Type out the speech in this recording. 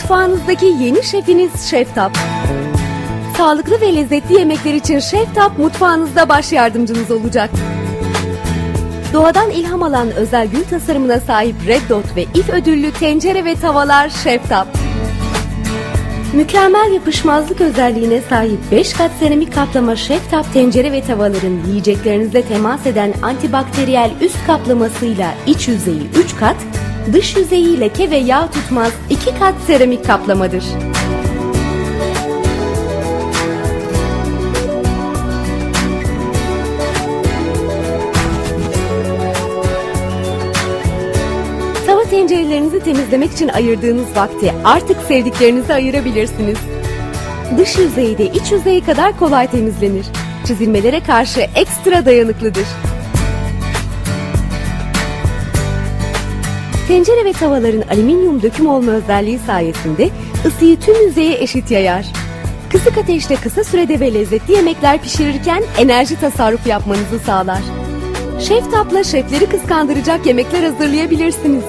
Mutfağınızdaki yeni şefiniz Şeftap. Sağlıklı ve lezzetli yemekler için Şeftap mutfağınızda baş yardımcınız olacak. Doğadan ilham alan özel gül tasarımına sahip Red Dot ve İF ödüllü tencere ve tavalar Şeftap. Mükemmel yapışmazlık özelliğine sahip 5 kat seramik kaplama Şeftap tencere ve tavaların yiyeceklerinizle temas eden antibakteriyel üst kaplamasıyla iç yüzeyi 3 kat, dış yüzeyi leke ve yağ tutmaz 2 kat seramik kaplamadır. Tava tencerelerinizi temizlemek için ayırdığınız vakti artık sevdiklerinize ayırabilirsiniz. Dış yüzeyi de iç yüzeyi kadar kolay temizlenir. Çizilmelere karşı ekstra dayanıklıdır. Tencere ve tavaların alüminyum döküm olma özelliği sayesinde ısıyı tüm yüzeye eşit yayar. Kısık ateşte kısa sürede ve lezzetli yemekler pişirirken enerji tasarrufu yapmanızı sağlar. Şeftap'la şefleri kıskandıracak yemekler hazırlayabilirsiniz.